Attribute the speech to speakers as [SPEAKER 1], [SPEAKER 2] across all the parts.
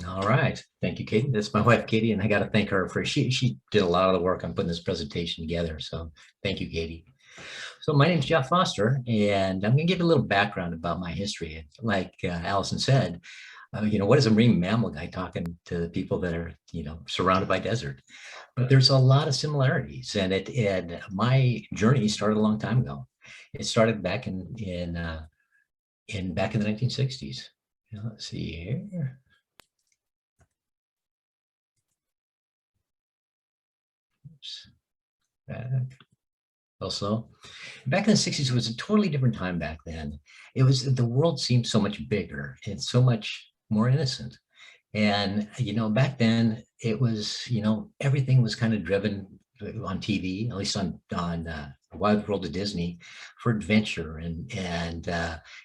[SPEAKER 1] All right. Thank you, Katie. That's my wife, Katie, and I got to thank her for she did a lot of the work on putting this presentation together. So thank you, Katie. So my name is Jeff Foster, and I'm going to give you a little background about my history. Like Allison said, what is a marine mammal guy talking to the people that are, surrounded by desert? But there's a lot of similarities, and my journey started a long time ago. It started back back in the 1960s. Now, let's see here. Oops. Back. Also, back in the 60s, it was a totally different time back then. The world seemed so much bigger and so much more innocent. And, back then it was, everything was kind of driven on TV, at least on Wild World of Disney, for adventure and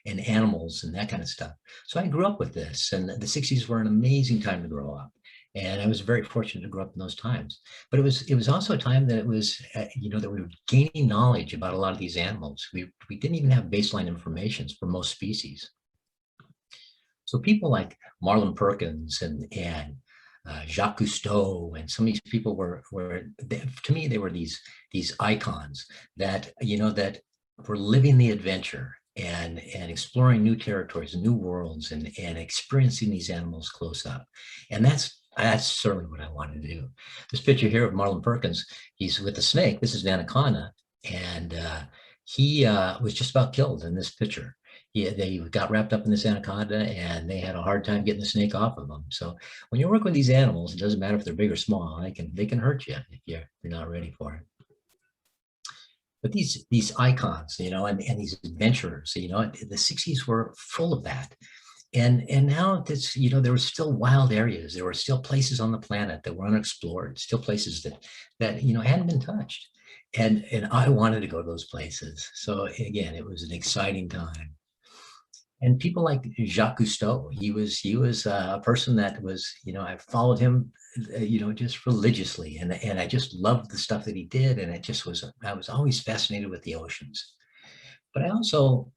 [SPEAKER 1] animals and that kind of stuff. So I grew up with this, and the 60s were an amazing time to grow up. And I was very fortunate to grow up in those times. But it was also a time that it was, that we were gaining knowledge about a lot of these animals. We didn't even have baseline information for most species. So people like Marlon Perkins and Jacques Cousteau and some of these people were to me, they were these icons that, that were living the adventure and exploring new territories and new worlds and experiencing these animals close up. And that's certainly what I wanted to do. This picture here of Marlon Perkins, he's with a snake. This is an anaconda, and he was just about killed in this picture. They got wrapped up in this anaconda, and they had a hard time getting the snake off of them. So when you work with these animals, it doesn't matter if they're big or small. They can hurt you if you're not ready for it. But these icons, and these adventurers, the 60s were full of that. And now that's, there were still wild areas. There were still places on the planet that were unexplored, still places that hadn't been touched. And I wanted to go to those places. So again, it was an exciting time. And people like Jacques Cousteau, he was a person that was, I followed him, just religiously, and I just loved the stuff that he did, and I was always fascinated with the oceans. But I also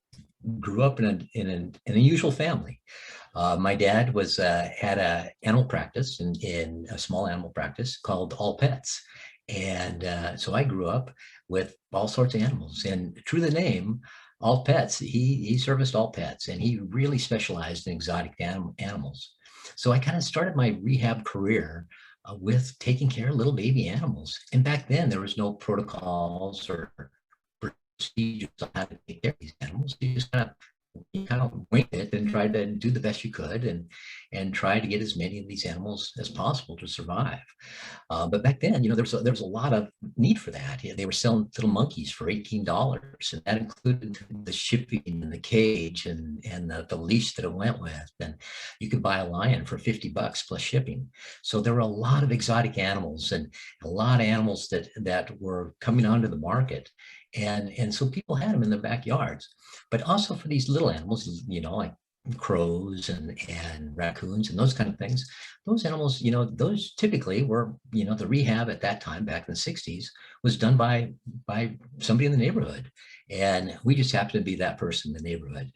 [SPEAKER 1] grew up in an unusual family. My dad had a animal practice in a small animal practice called All Pets, and so I grew up with all sorts of animals. And through the name All Pets, he serviced all pets, and he really specialized in exotic animals. So I kind of started my rehab career with taking care of little baby animals. And back then there was no protocols or procedures on how to take care of these animals. You kind of winged it and tried to do the best you could and try to get as many of these animals as possible to survive. But back then, there was a lot of need for that. They were selling little monkeys for $18, and that included the shipping and the cage and the leash that it went with. And you could buy a lion for $50 plus shipping. So there were a lot of exotic animals and a lot of animals that were coming onto the market. And so people had them in their backyards. But also for these little animals, like crows and raccoons and those kind of things, those animals, those typically were, the rehab at that time, back in the 60s, was done by somebody in the neighborhood. And we just happened to be that person in the neighborhood.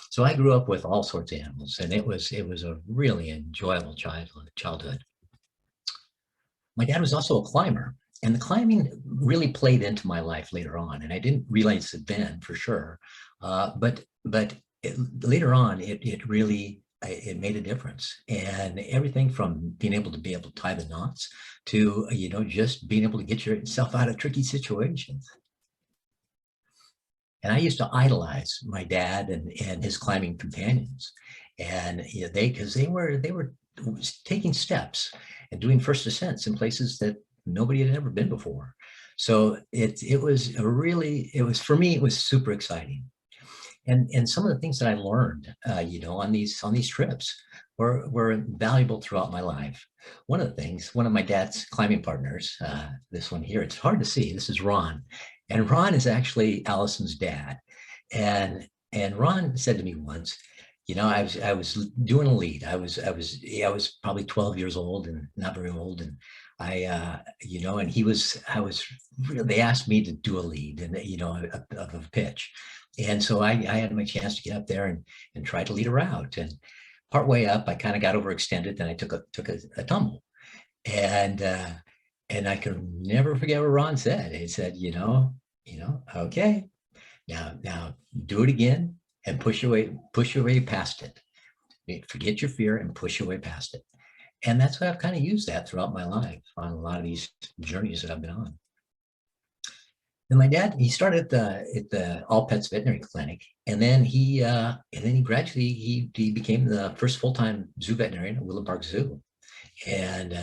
[SPEAKER 1] So I grew up with all sorts of animals, and it was a really enjoyable childhood. My dad was also a climber. And the climbing really played into my life later on, and I didn't realize it then for sure. But later on, it really made a difference. And everything from being able to tie the knots to just being able to get yourself out of tricky situations. And I used to idolize my dad and his climbing companions. And because they were taking steps and doing first ascents in places that nobody had ever been before. So it was for me, it was super exciting. And some of the things that I learned, on these trips were valuable throughout my life. One of the things, one of my dad's climbing partners, this one here, it's hard to see. This is Ron, and Ron is actually Allison's dad. And Ron said to me once, I was doing a lead. I was probably 12 years old and not very old, and and they asked me to do a lead and of a pitch. And so I had my chance to get up there and try to lead a route. And partway up, I kind of got overextended and I took a tumble. And I could never forget what Ron said. He said, okay, now do it again and push your way past it. Forget your fear and push your way past it. And that's why I've kind of used that throughout my life on a lot of these journeys that I've been on. And my dad, he started at the All Pets Veterinary Clinic, and then he gradually he became the first full-time zoo veterinarian at Willard Park Zoo. And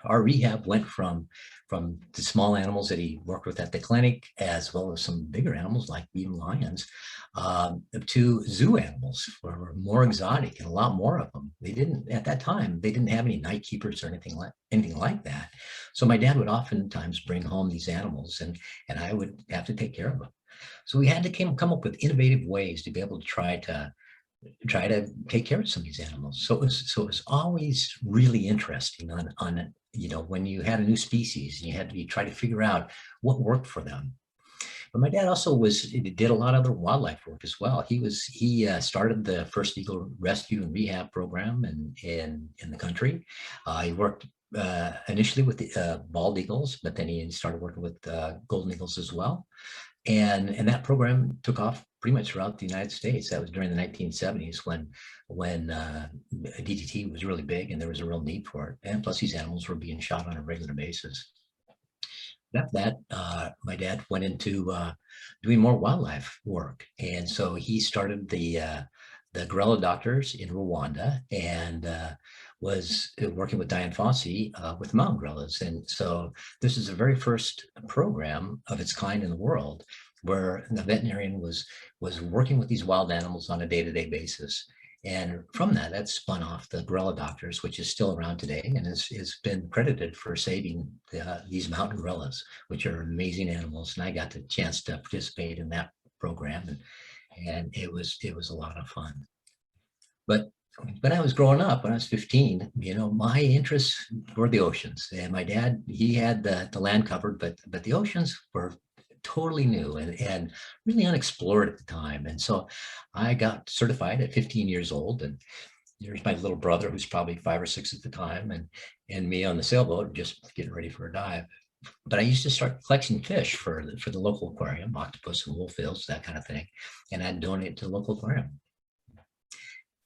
[SPEAKER 1] our rehab went from the small animals that he worked with at the clinic, as well as some bigger animals like even lions, to zoo animals were more exotic and a lot more of them. At that time, they didn't have any night keepers or anything like that. So my dad would oftentimes bring home these animals, and I would have to take care of them. So we had to come up with innovative ways to be able to try to take care of some of these animals. So it was always really interesting on when you had a new species and you had to try to figure out what worked for them. But my dad also did a lot of other wildlife work as well. He started the first eagle rescue and rehab program in the country. He worked initially with the bald eagles, but then he started working with golden eagles as well. And that program took off pretty much throughout the United States. That was during the 1970s when DDT was really big and there was a real need for it. And plus these animals were being shot on a regular basis. After that, my dad went into doing more wildlife work. And so he started the gorilla doctors in Rwanda and was working with Diane Fossey with mountain gorillas. And so this is the very first program of its kind in the world where the veterinarian was working with these wild animals on a day-to-day basis. And from that spun off the gorilla doctors, which is still around today and has been credited for saving these mountain gorillas, which are amazing animals. And I got the chance to participate in that program, and it was a lot of fun. But when I was growing up, when I was 15, my interests were the oceans. And my dad, he had the land covered, but the oceans were totally new and really unexplored at the time. And so I got certified at 15 years old. And there's my little brother, who's probably 5 or 6 at the time, and me on the sailboat just getting ready for a dive. But I used to start collecting fish for the local aquarium, octopus and wolfbills, that kind of thing. And I'd donate to the local aquarium.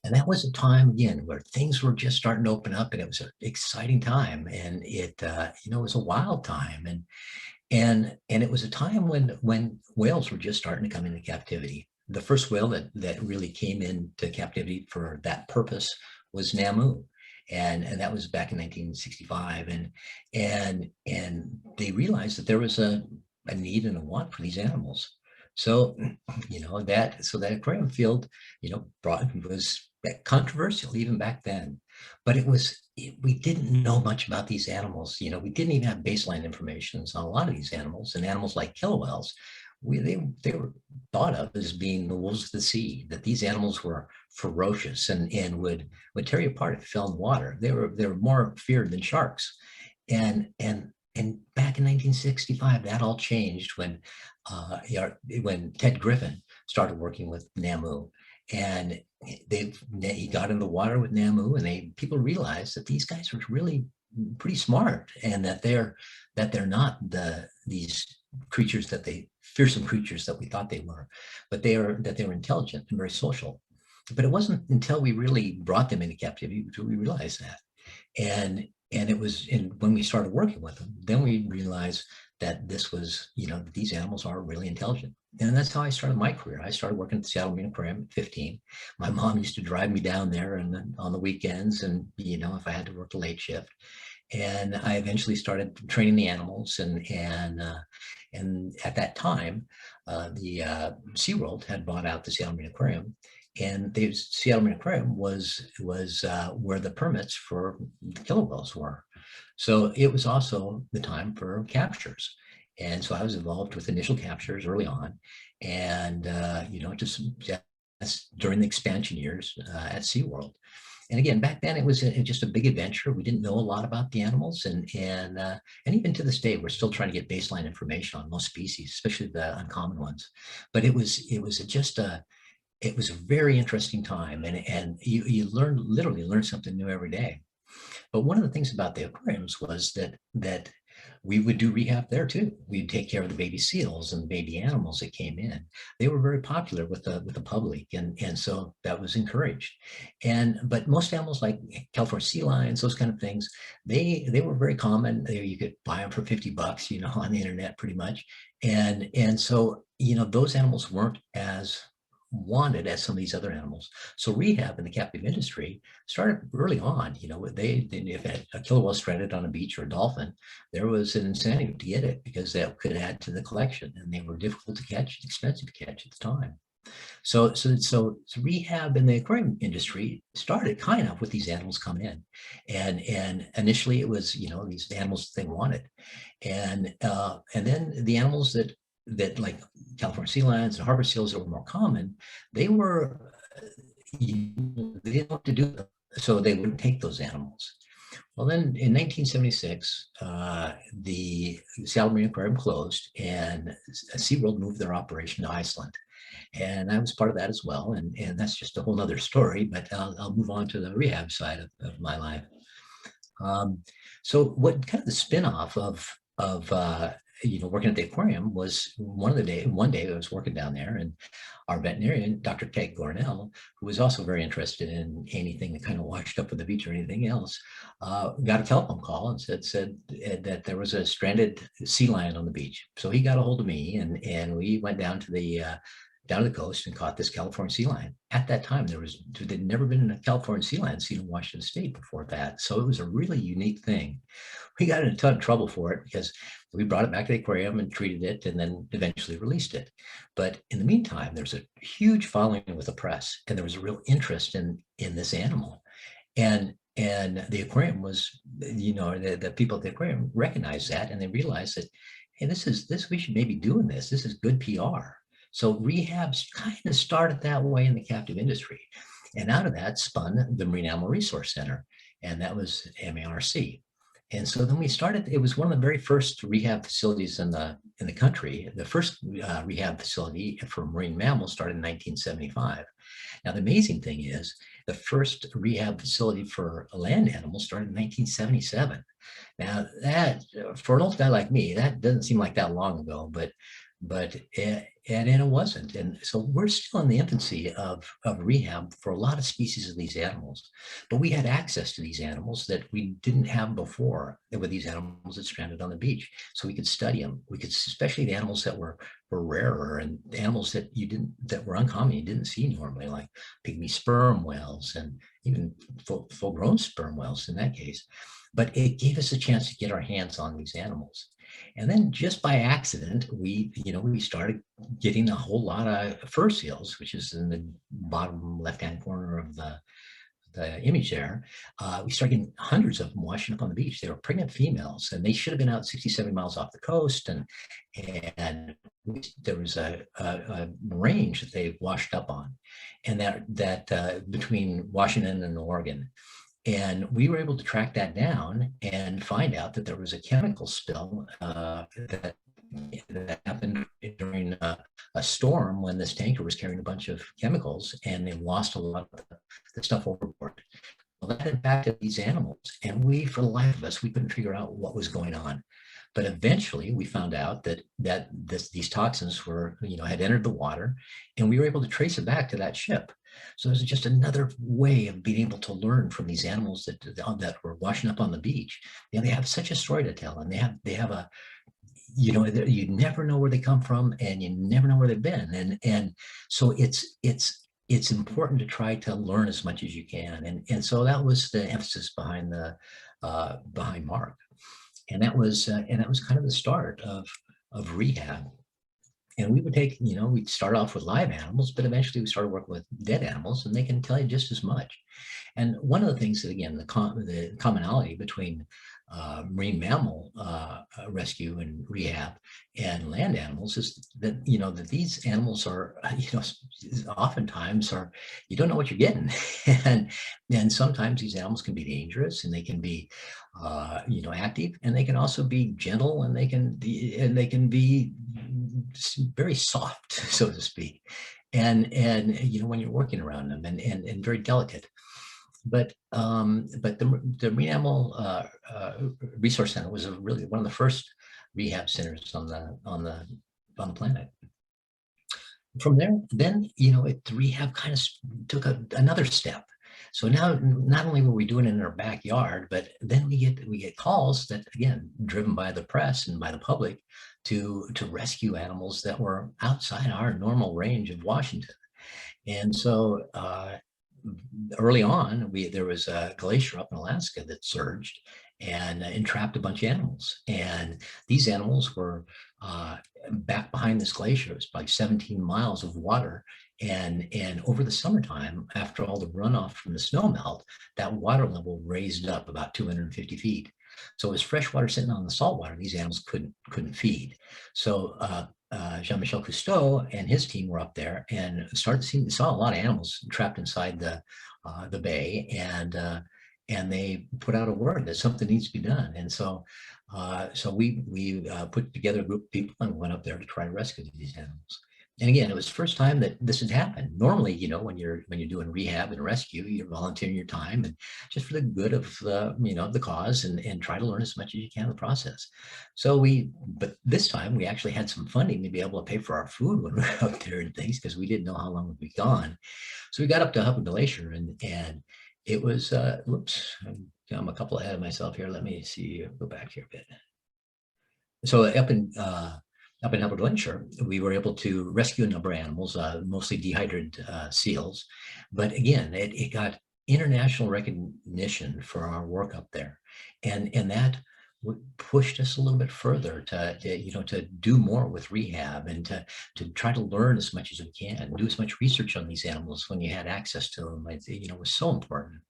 [SPEAKER 1] And that was a time, again, where things were just starting to open up, and it was an exciting time. And it was a wild time. And it was a time when whales were just starting to come into captivity. The first whale that really came into captivity for that purpose was Namu. And that was back in 1965. And they realized that there was a need and a want for these animals. So, that aquarium field, was controversial even back then, but we didn't know much about these animals. We didn't even have baseline information on a lot of these animals, and animals like killer whales. They were thought of as being the wolves of the sea, that these animals were ferocious and would tear you apart if you fell in the water. They were more feared than sharks. And back in 1965, that all changed when Ted Griffin started working with Namu, and he got in the water with Namu, and people realized that these guys were really pretty smart, and that they're not these creatures fearsome creatures that we thought they were, but they were intelligent and very social. But it wasn't until we really brought them into captivity until we realized that. And And it was when we started working with them, then we realized that this was, these animals are really intelligent. And that's how I started my career. I started working at the Seattle Marine Aquarium at 15. My mom used to drive me down there and on the weekends, and if I had to work a late shift. And I eventually started training the animals, and at that time, the SeaWorld had bought out the Seattle Marine Aquarium, and the Seattle Marine Aquarium was where the permits for the killer whales were. So it was also the time for captures. And so I was involved with initial captures early on, and just during the expansion years at SeaWorld. And again, back then it was just a big adventure. We didn't know a lot about the animals, and even to this day, we're still trying to get baseline information on most species, especially the uncommon ones. But it was a very interesting time, and you literally learn something new every day. But one of the things about the aquariums was that we would do rehab there too. We'd take care of the baby seals and the baby animals that came in. They were very popular with the public, and so that was encouraged. But most animals like California sea lions, those kind of things, they were very common. You could buy them for $50, on the internet pretty much. And so those animals weren't as wanted as some of these other animals. So rehab in the captive industry started early on. If a killer whale stranded on a beach or a dolphin, there was an incentive to get it because that could add to the collection, and they were difficult to catch, expensive to catch at the time. So rehab in the aquarium industry started kind of with these animals coming in, and initially it was these animals they wanted, and then the animals that like California sea lions and harbor seals that were more common, they didn't know what to do, so they wouldn't take those animals. Well, then in 1976, the Seattle Marine Aquarium closed, and SeaWorld moved their operation to Iceland. And I was part of that as well. And that's just a whole other story, but I'll move on to the rehab side of my life. So what kind of the spin-off of working at the aquarium was one day I was working down there, and our veterinarian, Dr. Peg Gornell, who was also very interested in anything that kind of washed up with the beach or anything else, got a telephone call and said that there was a stranded sea lion on the beach. So he got a hold of me, and we went down to the coast and caught this California sea lion. At that time, there'd never been a California sea lion seen in Washington State before that. So it was a really unique thing. We got in a ton of trouble for it because we brought it back to the aquarium and treated it, and then eventually released it. But in the meantime, there's a huge following with the press, and there was a real interest in this animal. And the aquarium was, the people at the aquarium recognized that, and they realized that, hey, we should maybe doing this. This is good PR. So rehab kind of started that way in the captive industry. And out of that spun the Marine Animal Resource Center, and that was MARC. And so then we started, it was one of the very first rehab facilities in the country. The first rehab facility for marine mammals started in 1975. Now, the amazing thing is the first rehab facility for land animals started in 1977. Now, that, for an old guy like me, that doesn't seem like that long ago, but it wasn't. And so we're still in the infancy of rehab for a lot of species of these animals, but we had access to these animals that we didn't have before with these animals that stranded on the beach. So we could study them. We could, especially the animals that were rarer, and the animals that were uncommon, you didn't see normally, like pygmy sperm whales and even full grown sperm whales in that case. But it gave us a chance to get our hands on these animals. And then just by accident, we started getting a whole lot of fur seals, which is in the bottom left-hand corner of the image there. We started getting hundreds of them washing up on the beach. They were pregnant females, and they should have been out 60-70 miles off the coast. And there was a range that they washed up on, and that between Washington and Oregon. And we were able to track that down and find out that there was a chemical spill that happened during a storm when this tanker was carrying a bunch of chemicals, and they lost a lot of the stuff overboard. Well, that impacted these animals, and for the life of us, we couldn't figure out what was going on. But eventually we found out that these toxins had entered the water, and we were able to trace it back to that ship. So there's just another way of being able to learn from these animals that were washing up on the beach. You know, they have such a story to tell, and they have a, you know, you never know where they come from, and you never know where they've been, and so it's important to try to learn as much as you can, and so that was the emphasis behind the behind Mark, and that was kind of the start of rehab. And we would take, you know, we'd start off with live animals, but eventually we started working with dead animals, and they can tell you just as much. And one of the things that, again, the commonality between marine mammal rescue and rehab and land animals is that, you know, that these animals are, you know, oftentimes are, you don't know what you're getting. and sometimes these animals can be dangerous, and they can be, you know, active, and they can also be gentle, and they can be very soft, so to speak. And you know, when you're working around them, and very delicate. But the Marine Mammal Resource Center was really one of the first rehab centers on the planet. From there, then, you know, the rehab kind of took another step. So now, not only were we doing it in our backyard, but then we get calls that, again, driven by the press and by the public, to rescue animals that were outside our normal range of Washington. And so early on, there was a glacier up in Alaska that surged and entrapped a bunch of animals. And these animals were back behind this glacier. It was like 17 miles of water. And over the summertime, after all the runoff from the snow melt, that water level raised up about 250 feet. So it was fresh water sitting on the salt water. These animals couldn't feed. So Jean-Michel Cousteau and his team were up there and saw a lot of animals trapped inside the bay, and they put out a word that something needs to be done. And so we put together a group of people and went up there to try to rescue these animals. And again, it was the first time that this had happened. Normally, you know, when you're doing rehab and rescue, you're volunteering your time and just for the good of you know, the cause, and try to learn as much as you can in the process. But this time we actually had some funding to be able to pay for our food when we were out there and things, because we didn't know how long we'd be gone. So we got up to Hubba Glacier, and it was whoops, I'm a couple ahead of myself here. Let me see, go back here a bit. So up in Hubba Glacier, we were able to rescue a number of animals, mostly dehydrated seals. But again, it got international recognition for our work up there, and that pushed us a little bit further to you know, to do more with rehab, and to try to learn as much as we can, do as much research on these animals when you had access to them. You know, was so important.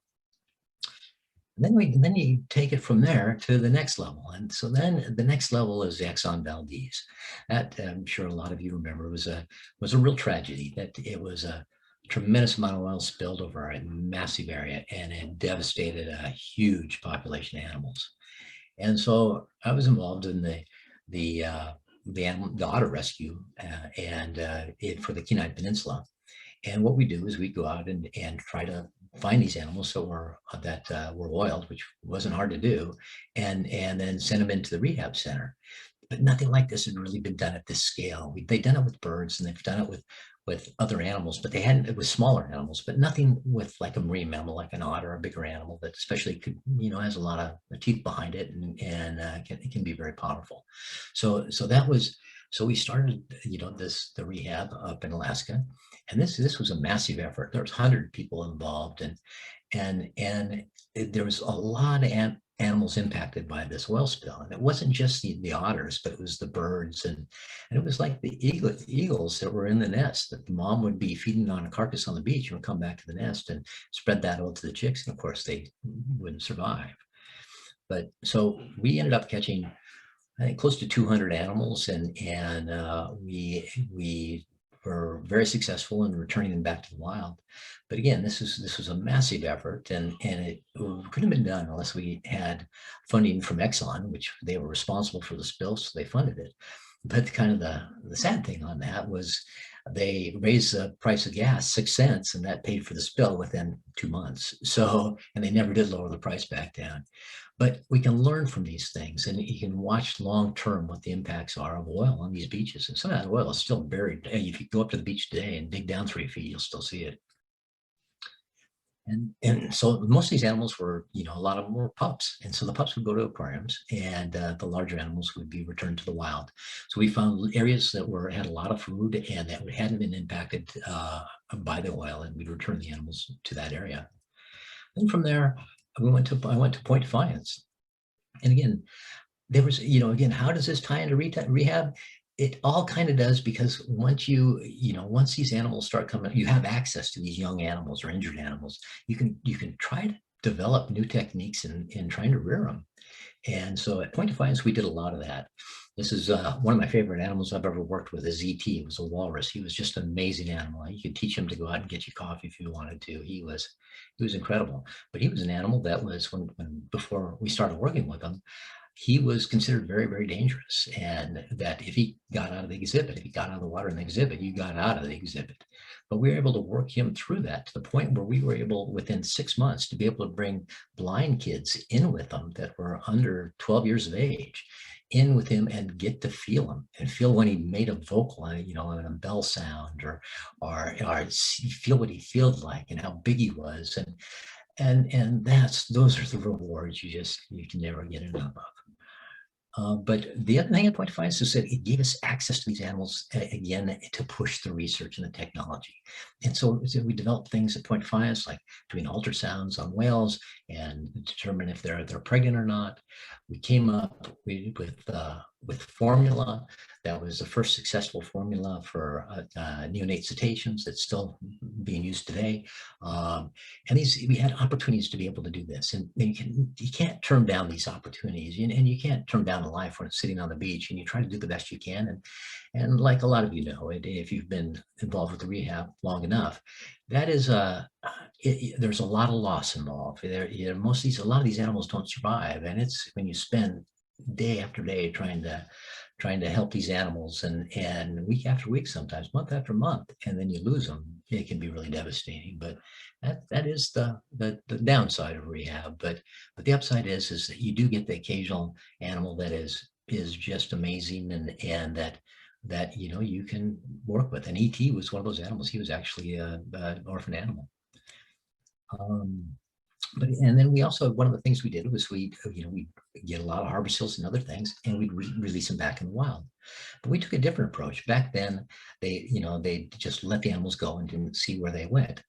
[SPEAKER 1] And then you take it from there to the next level. And so then the next level is the Exxon Valdez. That, I'm sure a lot of you remember, was a real tragedy. That it was a tremendous amount of oil spilled over a massive area, and it devastated a huge population of animals. And so I was involved in the otter rescue for the Kenai Peninsula. And what we do is we go out and try to find these animals that were oiled, which wasn't hard to do, and then send them into the rehab center. But nothing like this had really been done at this scale. They've done it with birds, and they've done it with other animals, but they hadn't. It was smaller animals, but nothing with like a marine mammal, like an otter, a bigger animal that especially could, you know, has a lot of teeth behind it, and it can be very powerful. So we started, you know, the rehab up in Alaska, and this was a massive effort. There was 100 people involved, and there was a lot of animals impacted by this oil spill. And it wasn't just the otters, but it was the birds, and it was like the eagles that were in the nest, that the mom would be feeding on a carcass on the beach and would come back to the nest and spread that out to the chicks, and of course they wouldn't survive. But so we ended up catching, I think, close to 200 animals, and we were very successful in returning them back to the wild. But again, this was a massive effort, and it couldn't have been done unless we had funding from Exxon, which they were responsible for the spill, so they funded it. But kind of the sad thing on that was they raised the price of gas 6 cents, and that paid for the spill within 2 months. So, and they never did lower the price back down. But we can learn from these things, and you can watch long-term what the impacts are of oil on these beaches. And some of that oil is still buried. If you go up to the beach today and dig down 3 feet, you'll still see it. And so most of these animals were, a lot of them were pups. And so the pups would go to aquariums, and the larger animals would be returned to the wild. So we found areas that had a lot of food and that hadn't been impacted by the oil, and we'd return the animals to that area. And from there, I went to Point Defiance. And again, there was, again, how does this tie into rehab? It all kind of does, because once once these animals start coming, you have access to these young animals or injured animals. You can try to develop new techniques in trying to rear them. And so at Point Defiance, we did a lot of that. This is one of my favorite animals I've ever worked with. Is ET. It was a walrus. He was just an amazing animal. You could teach him to go out and get you coffee if you wanted to. He was incredible. But he was an animal that was, when before we started working with him, he was considered very, very dangerous. And that if he got out of the exhibit, if he got out of the water in the exhibit, you got out of the exhibit. But we were able to work him through that to the point where we were able, within 6 months, to be able to bring blind kids in with them that were under 12 years of age, in with him, and get to feel him, and feel when he made a vocal, a bell sound, or feel what he feels like and how big he was. And those are the rewards you can never get enough of. But the other thing at Point Defiance is that it gave us access to these animals, again, to push the research and the technology. And so we developed things at Point Defiance, like doing ultrasounds on whales and determine if they're pregnant or not. We came up with formula that was the first successful formula for neonate cetaceans that's still being used today. And we had opportunities to be able to do this, and you can't turn down these opportunities, and you can't turn down a life when it's sitting on the beach, and you try to do the best you can. And like a lot of if you've been involved with the rehab long enough, that is there's a lot of loss involved. A lot of these animals don't survive, and it's when you spend day after day trying to help these animals, and week after week, sometimes month after month, and then you lose them. It can be really devastating. But that is the downside of rehab. But the upside is that you do get the occasional animal that is just amazing, and that you can work with. And ET was one of those animals. He was actually an orphan animal. And then we also, one of the things we did was we get a lot of harbor seals and other things, and we'd release them back in the wild. But we took a different approach. Back then, they just let the animals go and didn't see where they went.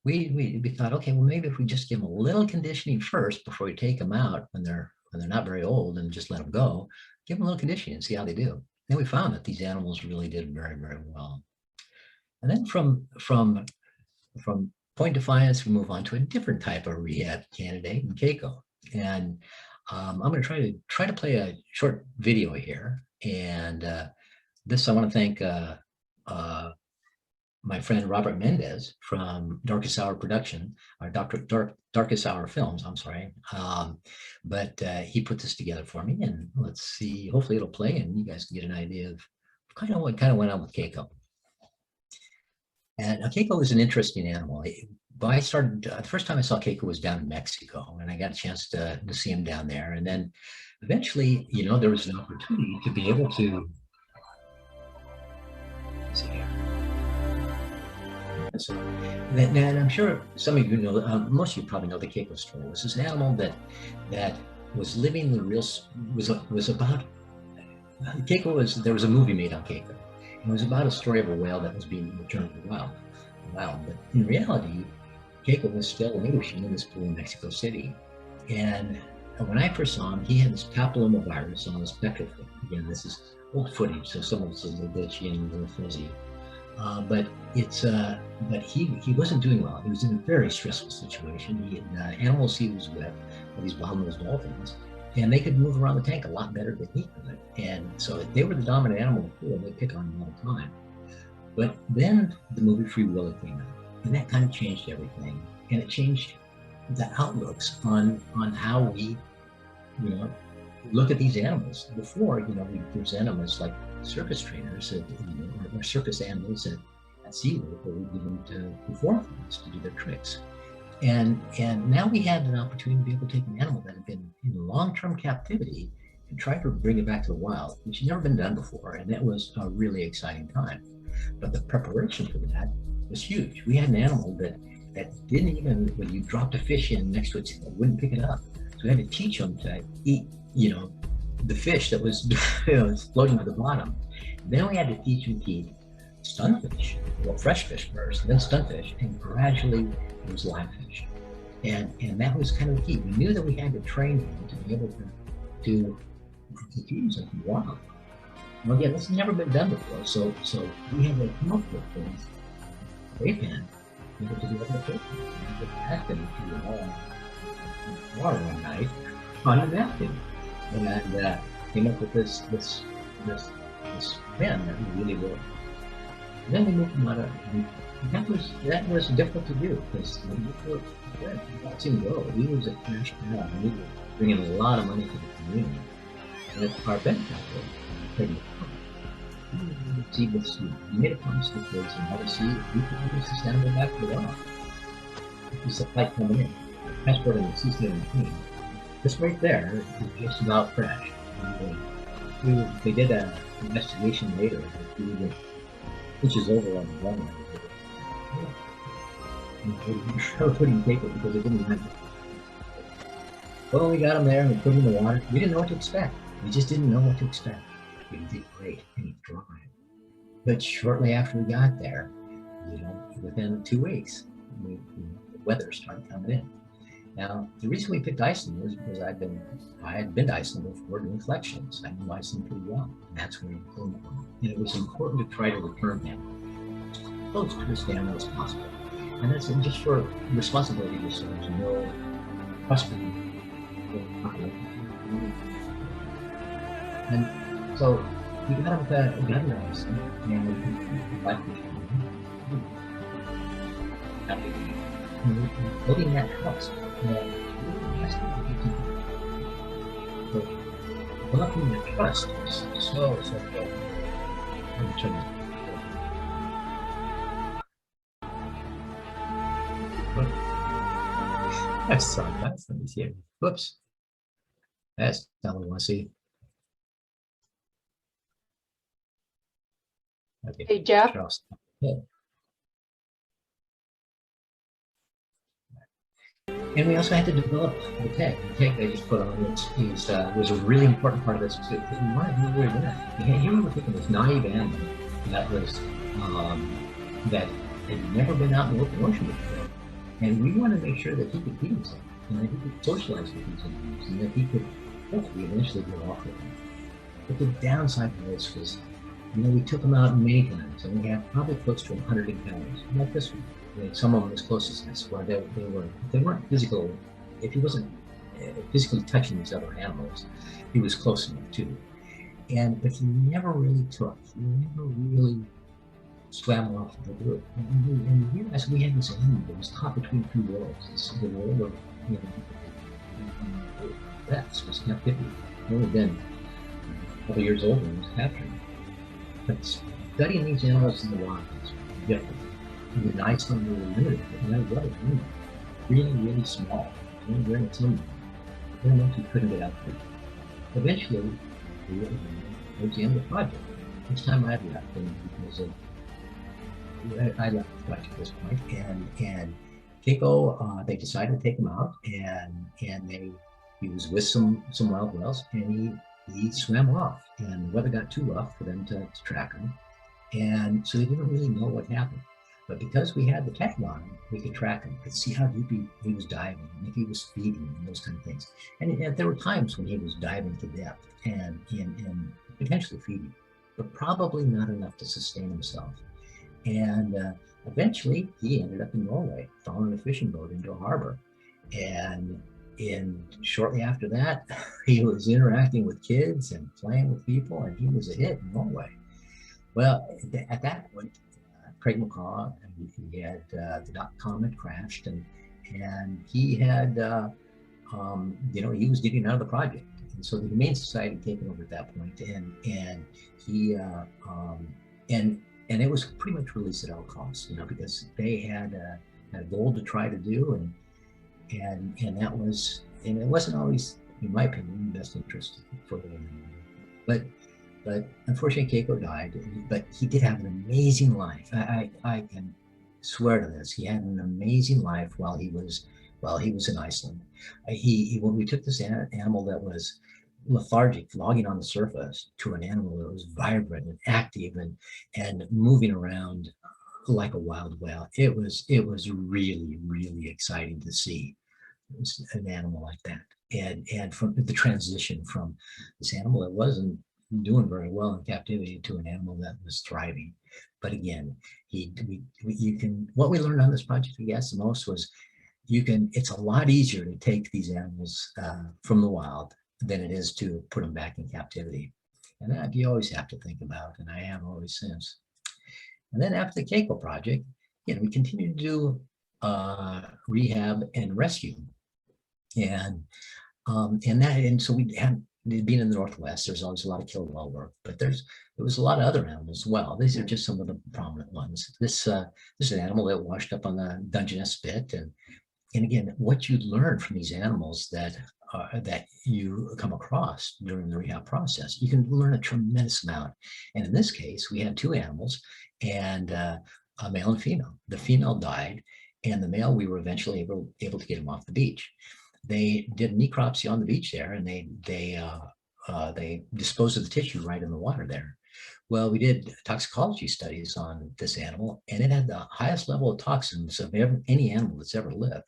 [SPEAKER 1] We thought, okay, well, maybe if we just give them a little conditioning first before we take them out when they're not very old, and just let them go, give them a little conditioning and see how they do. And we found that these animals really did very, very well. And then from Point Defiance, we move on to a different type of rehab candidate in Keiko. And I'm going to try to play a short video here. And this, I want to thank my friend Robert Mendez from Darkest Hour Production, or Darkest Hour Films, I'm sorry. But he put this together for me, and let's see, hopefully it'll play and you guys can get an idea of kind of what went on with Keiko. And Keiko is an interesting animal. I started, the first time I saw Keiko was down in Mexico, and I got a chance to see him down there. And then eventually, there was an opportunity to be able to, let's see here. So, and I'm sure some of you know, most of you probably know the Keiko story. This is an animal that was living the real, was about, Keiko there was a movie made on Keiko. It was about a story of a whale that was being returned to the wild. But in reality, Keiko was still languishing in this pool in Mexico City. And when I first saw him, he had this papillomavirus on his pectoral fin. Again, this is old footage, so some of it's a little glitchy and a little fuzzy. But he wasn't doing well. He was in a very stressful situation. He had animals he was with, these bottlenose dolphins, and they could move around the tank a lot better than he could. And so they were the dominant animal in the pool, and they pick on him all the time. But then the movie Free Willy came out, and that kind of changed everything. And it changed the outlooks on how we, look at these animals. Before, we present them as like circus trainers, or circus animals at SeaWorld, where we give them to perform for us, to do their tricks. And now we had an opportunity to be able to take an animal that had been in long-term captivity and try to bring it back to the wild, which had never been done before. And that was a really exciting time. But the preparation for that was huge. We had an animal that that didn't even, when you dropped a fish in next to it, it wouldn't pick it up. So we had to teach them to eat, the fish that was, floating to the bottom. Then we had to teach them to eat stunfish, well, fresh fish first, then stunfish, and gradually it was live fish. And that was kind of the key. We knew that we had to train them to be able to use them from wild. Well, yeah, this has never been done before. So we had to come up with things. They can, to be able to cook them. And get back them into the water one night on a napkin, and came up with this pen that we really worked. Then we moved them out of. That was difficult to do because we let him go. He was a cash cow, and we were bringing a lot of money to the community. And our benefactor, see this, he made a promise to the kids, and obviously we could use this animal back to the wild. It's a fight coming in. Transport in the C-17. This right there is just about fresh. They did an investigation later, which is over on the runway. I couldn't take it because it didn't have it. Well, we got him there and we put him in the water. We didn't know what to expect. We just didn't know what to expect. He did great and he dried. But shortly after we got there, within 2 weeks, the weather started coming in. Now, the reason we picked Iceland was because I had been to Iceland before doing collections. I knew Iceland pretty well, and that's where he came from. And it was important to try to return him as close to his family as possible. And that's just for responsibility, just so there's no custody. And so we got him to Iceland, and building that trust. Developing the trust is so important. That's so nice. Let me see it. Whoops. That's not what we want to see. Okay.
[SPEAKER 2] Hey, Jeff.
[SPEAKER 1] Yeah. And we also had to develop the tech. The tech I just put on was a really important part of this too, because we wanted to know where we're at. Here we were thinking this naive animal that was that had never been out in the open ocean before, and we wanted to make sure that he could feed himself, and that he could socialize with these animals, and that he could hopefully eventually go off with them. But the downside of this was, we took him out many times, and we had probably close to 100 encounters, like this one. Some of them as close as this, where they weren't physical. If he wasn't physically touching these other animals, he was close enough too. But he never really took. He never really swam off the group. And we realized we had this animal that was caught between two worlds. The world of deaths was captivity. He only been a couple years old when he was captured. But studying these animals in the wild is different. In Iceland, we were limited, and that was really, really small. And we're in some, very much we couldn't get out there. Eventually, we were towards the end of the project. Each time I left, because I left the project at this point, and Keiko, they decided to take him out, and he was with some wild whales, and he swam off, and the weather got too rough for them to track him, and so they didn't really know what happened. But because we had the tech on him, we could track him, could see how deep he was diving, and if he was feeding, and those kind of things. And there were times when he was diving to depth and potentially feeding, but probably not enough to sustain himself. And eventually, he ended up in Norway, following a fishing boat into a harbor. And shortly after that, he was interacting with kids and playing with people, and he was a hit in Norway. Well, at that point, Craig McCaw, and he had the .com had crashed, and he had he was getting out of the project, and so the Humane Society had taken over at that point, and he and it was pretty much released at all costs, because they had a goal to try to do, and that was, and it wasn't always, in my opinion, in the best interest for the animal, but unfortunately, Keiko died, but he did have an amazing life. I can swear to this, he had an amazing life while he was in Iceland. He when we took this animal that was lethargic, flogging on the surface, to an animal that was vibrant and active and moving around like a wild whale. It was really, really exciting to see an animal like that. And from the transition from this animal that wasn't doing very well in captivity to an animal that was thriving. But again, you can, what we learned on this project, I guess, the most was it's a lot easier to take these animals from the wild than it is to put them back in captivity. And that you always have to think about, and I have always since. And then after the Keiko project, we continued to do rehab and rescue. And so we had, being in the Northwest, there's always a lot of killer whale work, but there was a lot of other animals as well. These are just some of the prominent ones. This is an animal that washed up on the Dungeness Spit, and again, what you learn from these animals that you come across during the rehab process, you can learn a tremendous amount. And in this case, we had two animals, and a male and female. The female died, and the male, we were eventually able to get him off the beach. They did a necropsy on the beach there, and they disposed of the tissue right in the water there. Well, we did toxicology studies on this animal, and it had the highest level of toxins of any animal that's ever lived.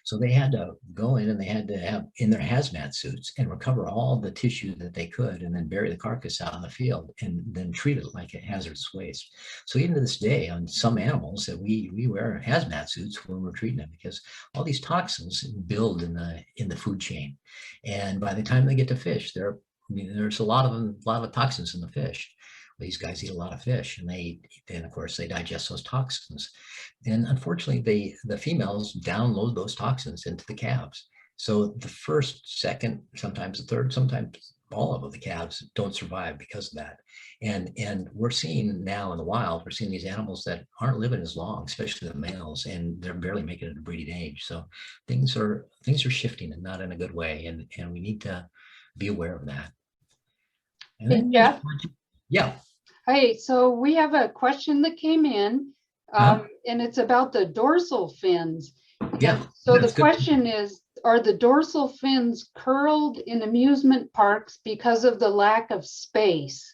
[SPEAKER 1] So they had to go in, and they had to have in their hazmat suits and recover all the tissue that they could, and then bury the carcass out in the field and then treat it like a hazardous waste. So even to this day, on some animals that we wear hazmat suits when we're treating them, because all these toxins build in the food chain, and by the time they get to fish, there's a lot of toxins in the fish. These guys eat a lot of fish, and of course they digest those toxins. And unfortunately, the females download those toxins into the calves. So the first, second, sometimes the third, sometimes all of the calves don't survive because of that. And we're seeing now in the wild, we're seeing these animals that aren't living as long, especially the males, and they're barely making it to breeding age. So things are shifting, and not in a good way. And we need to be aware of that. And
[SPEAKER 2] Hey,
[SPEAKER 1] then
[SPEAKER 2] Jeff.
[SPEAKER 1] Yeah.
[SPEAKER 2] Hey, so we have a question that came in, and it's about the dorsal fins.
[SPEAKER 1] Yeah.
[SPEAKER 2] So the question is, are the dorsal fins curled in amusement parks because of the lack of space?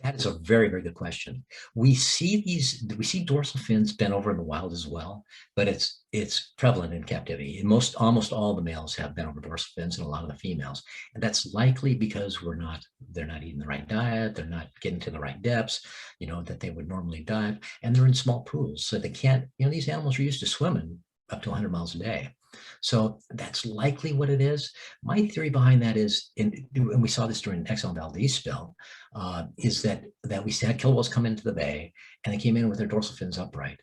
[SPEAKER 1] That is a very, very good question. We see dorsal fins bent over in the wild as well, but it's prevalent in captivity. And almost all the males have bent over dorsal fins, and a lot of the females. And that's likely because they're not eating the right diet, they're not getting to the right depths, that they would normally dive, and they're in small pools. So they can't, these animals are used to swimming up to 100 miles a day. So that's likely what it is. My theory behind that is, and we saw this during Exxon Valdez spill, is that we had killer whales come into the bay, and they came in with their dorsal fins upright.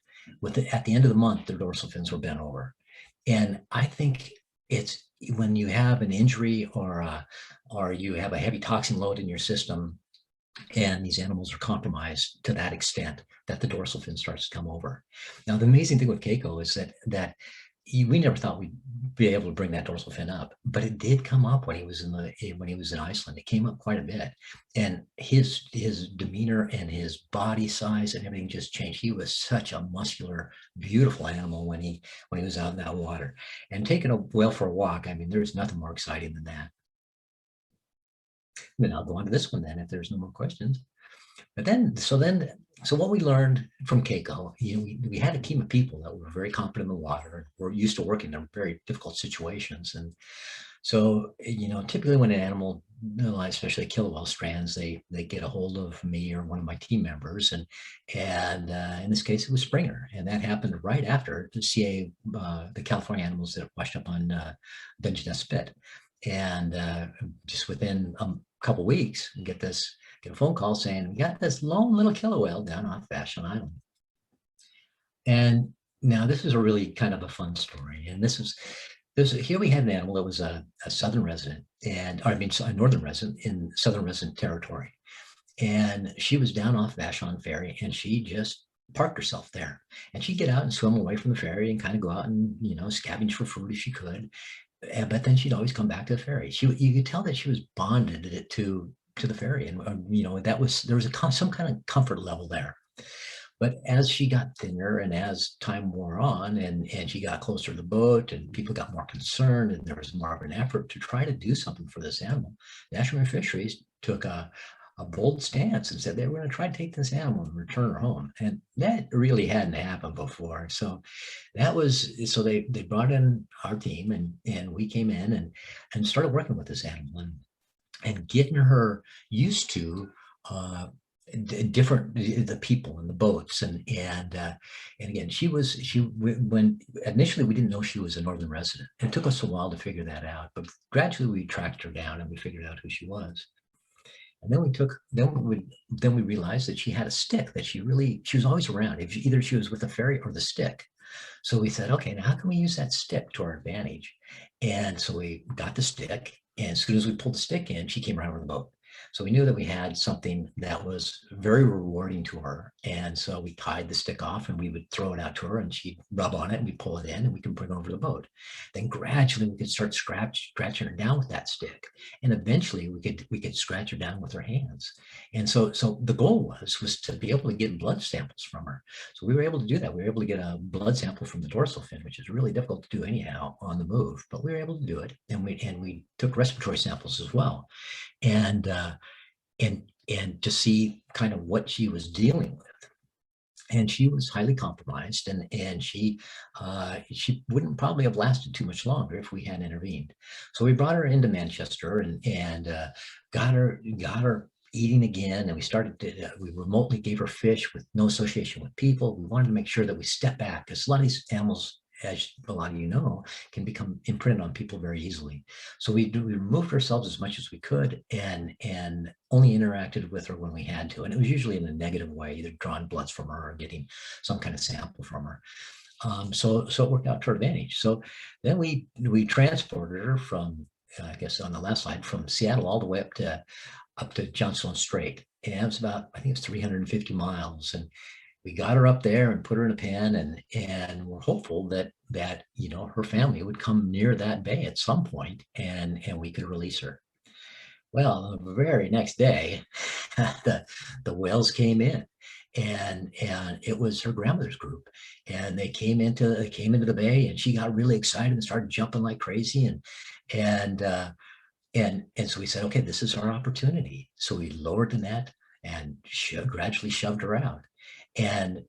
[SPEAKER 1] At the end of the month, their dorsal fins were bent over. And I think it's when you have an injury or you have a heavy toxin load in your system, and these animals are compromised to that extent, that the dorsal fin starts to come over. Now, the amazing thing with Keiko is that we never thought we'd be able to bring that dorsal fin up, but it did come up when he was in Iceland. It came up quite a bit, and his demeanor and his body size and everything just changed. He was such a muscular, beautiful animal when he was out in that water. And taking a whale for a walk, I mean, there's nothing more exciting than that. Then I'll go on to this one then, if there's no more questions. But so what we learned from Keiko, we had a team of people that were very competent in the water, were used to working in very difficult situations. And so, typically when an animal, especially killer whale strands, they get a hold of me or one of my team members, and in this case it was Springer, and that happened right after the California animals that washed up on Dungeness Spit, and just within a couple of weeks, we get a phone call saying, we got this lone little killer whale down off Vashon Island. And now this is a really kind of a fun story. And here we had an animal that was a southern resident, a northern resident in southern resident territory. And she was down off Vashon Ferry, and she just parked herself there. And she'd get out and swim away from the ferry and kind of go out and, scavenge for food if she could. But then she'd always come back to the ferry. You could tell that she was bonded to the ferry, and there was some kind of comfort level there. But as she got thinner and as time wore on and she got closer to the boat and people got more concerned and there was more of an effort to try to do something for this animal, National Marine Fisheries took a bold stance and said they were going to try to take this animal and return her home. And that really hadn't happened before. So that was, so they brought in our team and we came in and started working with this animal and getting her used to different the people and the boats and again when initially we didn't know she was a northern resident. It took us a while to figure that out, but gradually we tracked her down and we figured out who she was. And then we realized that she had a stick that she was always around. Either she was with the ferry or the stick. So we said, okay, now how can we use that stick to our advantage? And so we got the stick, and as soon as we pulled the stick in, she came around with the boat. So we knew that we had something that was very rewarding to her. And so we tied the stick off and we would throw it out to her and she'd rub on it and we'd pull it in and we can bring her over the boat. Then gradually we could start scratching her down with that stick. And eventually we could scratch her down with our hands. And so the goal was to be able to get blood samples from her. So we were able to do that. We were able to get a blood sample from the dorsal fin, which is really difficult to do anyhow on the move, but we were able to do it. And we took respiratory samples as well. And to see kind of what she was dealing with. And she was highly compromised, and she wouldn't probably have lasted too much longer if we hadn't intervened. So we brought her into Manchester and got her eating again, and we remotely gave her fish with no association with people. We wanted to make sure that we step back, because a lot of these animals, as a lot of you know, can become imprinted on people very easily. So we removed ourselves as much as we could and only interacted with her when we had to. And it was usually in a negative way, either drawing bloods from her or getting some kind of sample from her. So it worked out to our advantage. So then we transported her from, I guess on the last slide, from Seattle all the way up to Johnstone Strait. And it was about, I think it's 350 miles. And we got her up there and put her in a pen, and we're hopeful that her family would come near that bay at some point and we could release her. Well, the very next day, the whales came in, and it was her grandmother's group, and they came into the bay, and she got really excited and started jumping like crazy, and so we said, okay, this is our opportunity. So we lowered the net and gradually shoved her out. And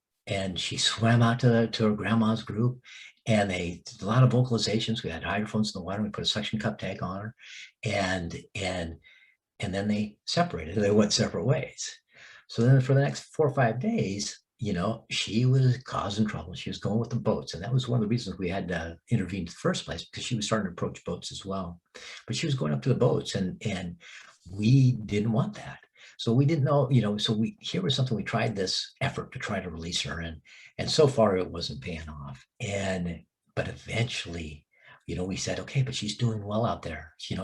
[SPEAKER 1] she swam out to her grandma's group, and a lot of vocalizations. We had hydrophones in the water. We put a suction cup tag on her, and then they separated. They went separate ways. So then for the next 4 or 5 days, she was causing trouble. She was going with the boats, and that was one of the reasons we had to intervene in the first place, because she was starting to approach boats as well. But she was going up to the boats, and we didn't want that. So we didn't know, so here was something, we tried this effort to try to release her, and so far it wasn't paying off. But eventually, we said, okay, but she's doing well out there. She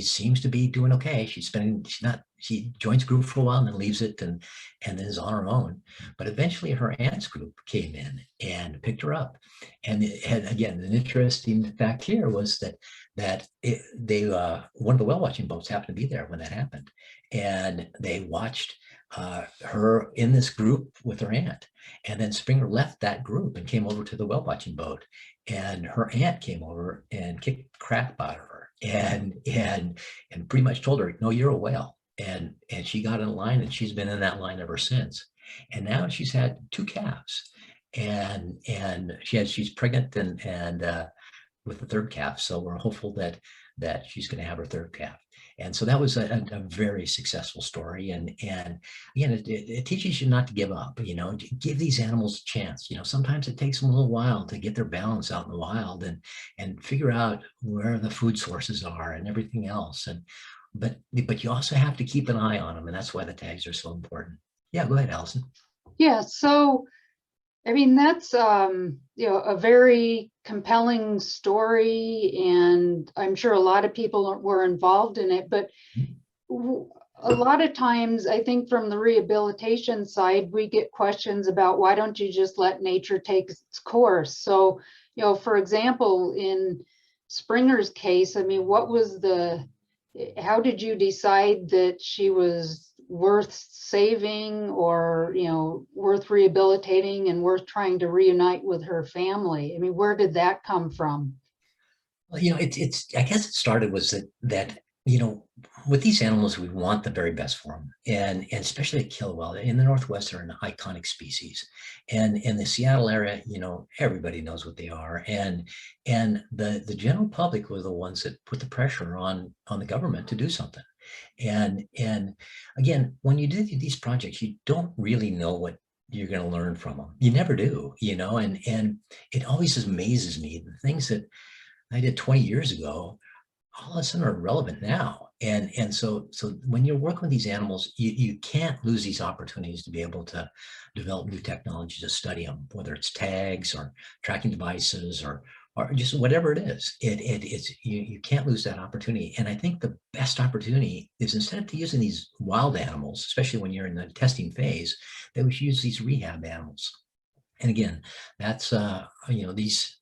[SPEAKER 1] seems to be doing okay. She joins group for a while and then leaves it and then is on her own. But eventually her aunt's group came in and picked her up. And again, an interesting fact here was that one of the whale watching boats happened to be there when that happened. And they watched her in this group with her aunt. And then Springer left that group and came over to the whale watching boat. And her aunt came over and kicked crap out of her and pretty much told her, no, you're a whale. And she got in line, and she's been in that line ever since. And now she's had 2 calves, and she's pregnant and with the 3rd calf. So we're hopeful that she's going to have her 3rd calf. And so that was a very successful story. And again, it teaches you not to give up, give these animals a chance. Sometimes it takes them a little while to get their balance out in the wild and figure out where the food sources are and everything else. But you also have to keep an eye on them. And that's why the tags are so important. Yeah, go ahead, Allison.
[SPEAKER 2] Yeah, so I mean, that's a very compelling story, and I'm sure a lot of people were involved in it. But a lot of times, I think from the rehabilitation side, we get questions about, why don't you just let nature take its course? So, for example, in Springer's case, I mean, how did you decide that she was worth saving, or, you know, worth rehabilitating and worth trying to reunite with her family? I mean, where did that come from?
[SPEAKER 1] Well, it's I guess it started was that with these animals, we want the very best for them, and especially at Killwell in the Northwest, they're an iconic species, and in the Seattle area, everybody knows what they are, and the general public were the ones that put the pressure on the government to do something, and again, when you do these projects, you don't really know what you're going to learn from them. You never do, and it always amazes me the things that I did 20 years ago, all of a sudden are relevant now. And so when you're working with these animals, you can't lose these opportunities to be able to develop new technology to study them, whether it's tags or tracking devices or just whatever it is. It's you can't lose that opportunity. And I think the best opportunity is, instead of using these wild animals, especially when you're in the testing phase, that we should use these rehab animals. And again, that's these,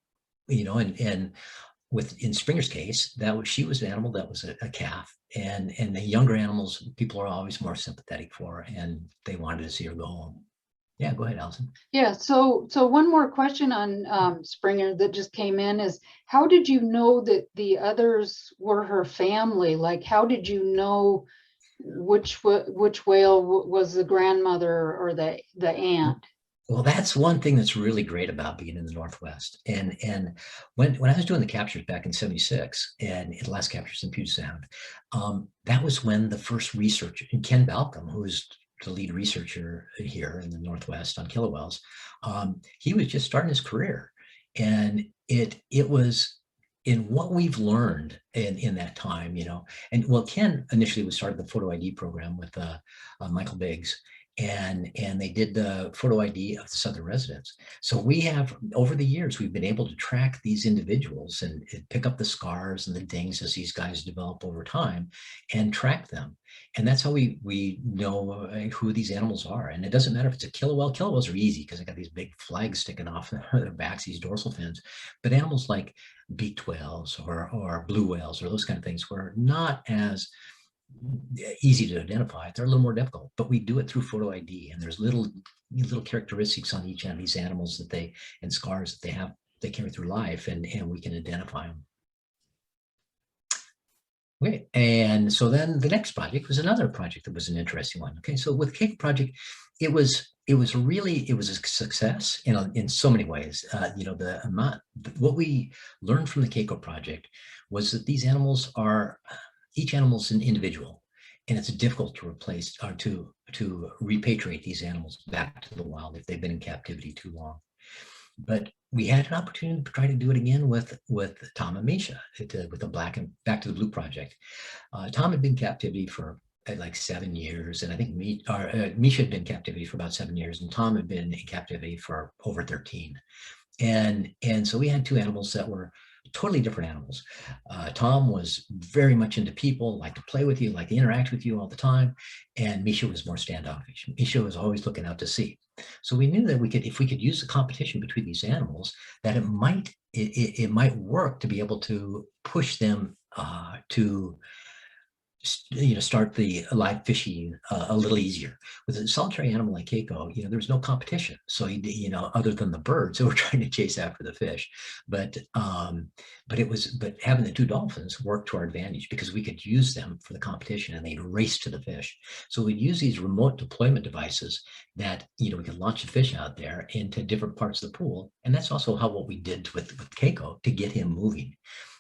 [SPEAKER 1] and in Springer's case, she was an animal that was a calf, and the younger animals, people are always more sympathetic for, and they wanted to see her go home. Yeah, go ahead, Allison.
[SPEAKER 2] Yeah, so one more question on Springer that just came in is, how did you know that the others were her family? Like, how did you know which whale was the grandmother or the aunt?
[SPEAKER 1] Well, that's one thing that's really great about being in the Northwest. And when I was doing the captures back in '76, and the last captures in Puget Sound, that was when the first researcher, and Ken Balcom, who was the lead researcher here in the Northwest on killer whales, he was just starting his career, and it was in what we've learned in that time, and well, Ken initially was started the photo ID program with Michael Biggs, and they did the photo ID of the Southern residents. So we have, over the years, we've been able to track these individuals and pick up the scars and the dings as these guys develop over time, and track them. And that's how we know who these animals are. And it doesn't matter if it's a killer whale. Killer whales are easy because they got these big flags sticking off their backs, these dorsal fins. But animals like beaked whales or blue whales or those kind of things were not as easy to identify. They're a little more difficult, but we do it through photo ID, and there's little characteristics on each of these animals and scars that they carry through life, and we can identify them. Okay, and so then the next project was another project that was an interesting one. Okay, so with Keiko project, it was a success in so many ways. What we learned from the Keiko project was that these animals each animal is an individual, and it's difficult to replace or to repatriate these animals back to the wild if they've been in captivity too long. But we had an opportunity to try to do it again with Tom and Misha with the Back to the Blue project. Tom had been in captivity for like 7 years, and I think Misha had been in captivity for about 7 years, and Tom had been in captivity for over 13. And so we had two animals that were totally different animals. Tom was very much into people, liked to play with you, liked to interact with you all the time. And Misha was more standoffish. Misha was always looking out to sea. So we knew that if we could use the competition between these animals, that it might work to be able to push them to start the live fishing a little easier. With a solitary animal like Keiko, there's no competition. So, other than the birds that were trying to chase after the fish, but having the two dolphins worked to our advantage because we could use them for the competition, and they'd race to the fish. So we'd use these remote deployment devices that, we could launch a fish out there into different parts of the pool. And that's also what we did with Keiko to get him moving.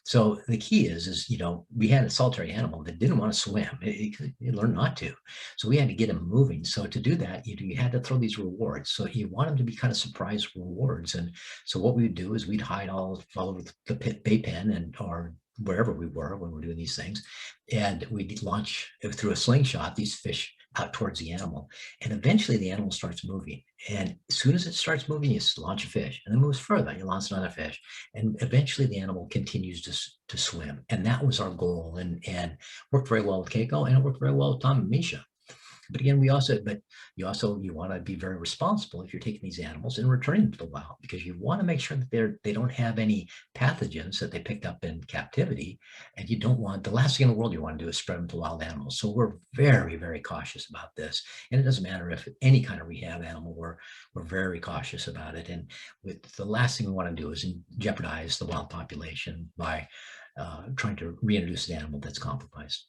[SPEAKER 1] So the key is we had a solitary animal that didn't want to swim. It learned not to. So we had to get him moving. So to do that, you had to throw these rewards. So you want them to be kind of surprise rewards. And so what we would do is we'd hide all over the bay pen or wherever we were when we're doing these things. And we'd launch through a slingshot these fish out towards the animal. And eventually the animal starts moving. And as soon as it starts moving, you launch a fish, and then moves further, you launch another fish. And eventually the animal continues to swim. And that was our goal, and worked very well with Keiko, and it worked very well with Tom and Misha. But again, you want to be very responsible if you're taking these animals and returning them to the wild, because you want to make sure that they don't have any pathogens that they picked up in captivity. And you don't want, the last thing in the world you want to do is spread them to wild animals. So we're very, very cautious about this. And it doesn't matter if any kind of rehab animal, we're very cautious about it. And with the last thing we want to do is jeopardize the wild population by trying to reintroduce an animal that's compromised.